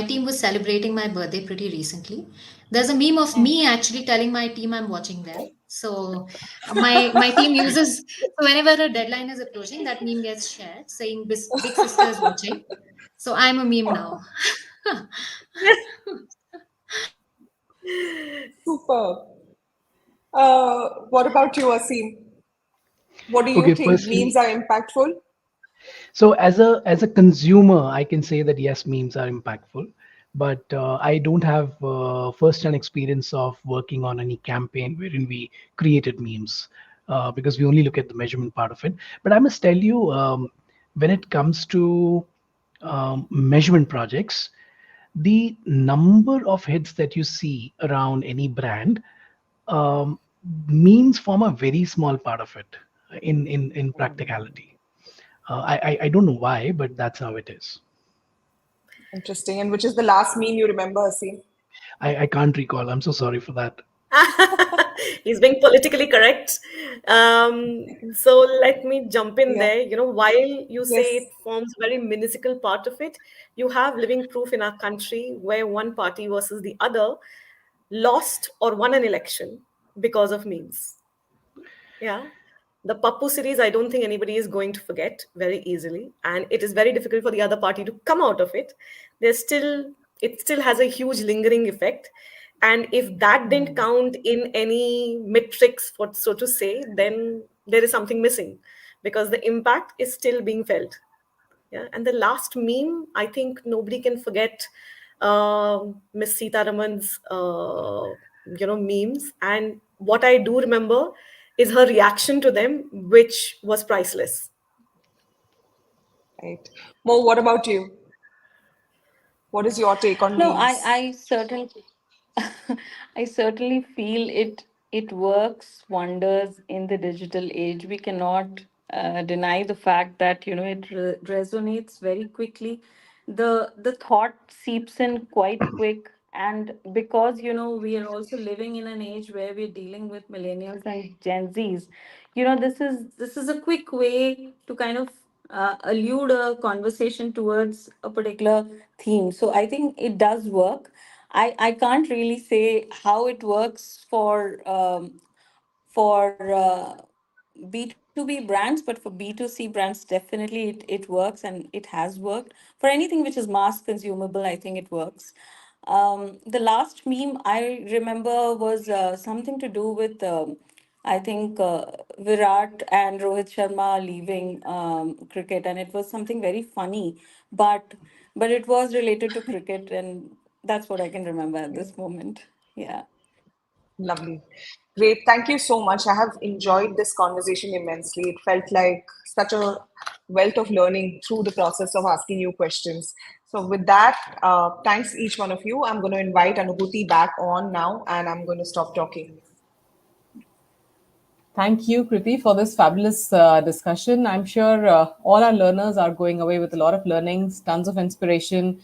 team was celebrating my birthday pretty recently. There's a meme of me actually telling my team I'm watching them. So my team uses, so whenever a deadline is approaching, that meme gets shared saying big sister is watching. So I'm a meme now. Super. What about you, Asim? What do you Okay, think? Memes firstly, are impactful? so as a consumer, I can say that yes, memes are impactful, but I don't have first-hand experience of working on any campaign wherein we created memes, because we only look at the measurement part of it. But I must tell you, when it comes to measurement projects, the number of hits that you see around any brand, um, memes form a very small part of it in practicality. I don't know why, but that's how it is. Interesting. And which is the last meme you remember, Asim? I can't recall. I'm so sorry for that. He's being politically correct. So let me jump in Yeah. there. While you say Yes. it forms a very minuscule part of it, you have living proof in our country where one party versus the other lost or won an election because of memes. Yeah. The Pappu series, I don't think anybody is going to forget very easily. And it is very difficult for the other party to come out of it. It still has a huge lingering effect. And if that didn't count in any metrics, for so to say, then there is something missing because the impact is still being felt. Yeah, and the last meme, I think nobody can forget Miss Sitaraman's, memes. And what I do remember is her reaction to them, which was priceless. Right. Mo, what about you? What is your take on No, memes? I certainly I certainly feel it works wonders in the digital age. We cannot deny the fact that it resonates very quickly. The thought seeps in quite quick, and because we are also living in an age where we're dealing with millennials and Gen Zs, this is a quick way to kind of allude a conversation towards a particular theme. So I think it does work. I can't really say how it works for B2B brands, but for B2C brands, definitely it works, and it has worked. For anything which is mass consumable, I think it works. The last meme I remember was something to do with, I think, Virat and Rohit Sharma leaving cricket, and it was something very funny, but it was related to cricket, and that's what I can remember at this moment. Yeah. Lovely. Great. Thank you so much. I have enjoyed this conversation immensely. It felt like such a wealth of learning through the process of asking you questions. So, with that, thanks each one of you. I'm going to invite Anubhuti back on now and I'm going to stop talking. Thank you, Kriti, for this fabulous discussion. I'm sure all our learners are going away with a lot of learnings, tons of inspiration.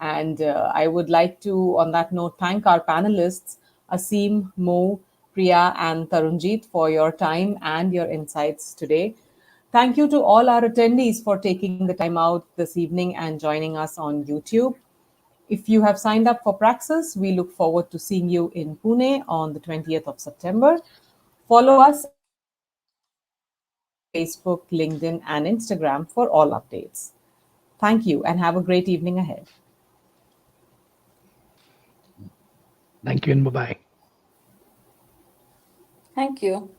And I would like to, on that note, thank our panelists, Asim, Mo, Priya, and Tarunjit, for your time and your insights today. Thank you to all our attendees for taking the time out this evening and joining us on YouTube. If you have signed up for Praxis, we look forward to seeing you in Pune on the 20th of September. Follow us at PRimeTime17 on Facebook, LinkedIn, and Instagram for all updates. Thank you and have a great evening ahead. Thank you and bye bye. Thank you.